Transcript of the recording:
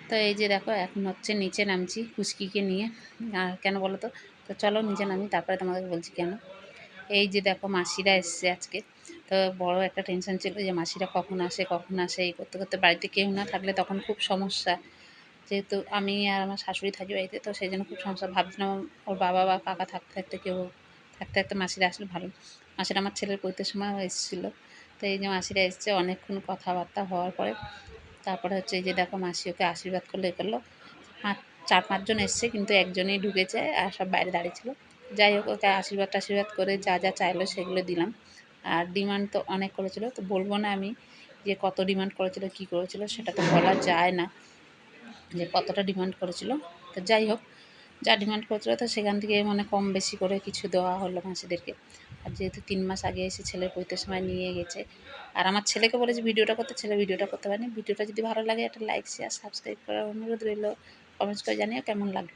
তো এই যে দেখো এখন হচ্ছে নিচে নামছি পুচকিকে নিয়ে। আর কেন বলো তো? তো চলো নিচে নামি, তারপরে তোমাদের বলছি কেন। এই যে দেখো মাসিরা এসছে আজকে। তো বড় একটা টেনশন ছিল যে মাসিরা কখন আসে কখন আসে, এই করতে করতে বাড়িতে কেউ না থাকলে তখন খুব সমস্যা। যেহেতু আমি আর আমার শাশুড়ি থাকি বাড়িতে, তো সেই জন্য খুব সমস্যা। ভাবছিলাম ওর বাবা বা কাকা থাকতে থাকতে কেউ থাকতে থাকতে মাসিরা আসলে ভালো। মাসিরা আমার ছেলের পৈতের সময়ও এসেছিলো। তো এই যে মাসিরা এসছে, অনেকক্ষণ কথাবার্তা হওয়ার পরে তারপরে হচ্ছে এই যে দেখো মাসি ওকে আশীর্বাদ করলো, এ করলো। 4-5 জন এসছে, কিন্তু একজনই ঢুকেছে আর সব বাইরে দাঁড়িয়ে ছিল। যাই হোক, ওকে আশীর্বাদ টাশীর্বাদ করে যা যা চাইলো সেগুলো দিলাম। আর ডিমান্ড তো অনেক করেছিল, তো বলবো না আমি যে কত ডিমান্ড করেছিল কী করেছিল, সেটা তো বলা যায় না যে কতটা ডিমান্ড করেছিল। তো যাই হোক, যা ডিমান্ড করেছিল তো সেখান থেকে মানে কম বেশি করে কিছু দেওয়া হলো মাসিদেরকে। আর যেহেতু 3 মাস আগে এসে ছেলের পৈতের সময় নিয়ে গেছে, আর আমার ছেলেকে বলেছে ভিডিওটা করতে, ছেলে ভিডিওটা করতে পারেনি। ভিডিওটা যদি ভালো লাগে একটা লাইক শেয়ার সাবস্ক্রাইব করার অনুরোধ রইল। কমেন্টস করে জানিও কেমন লাগলো।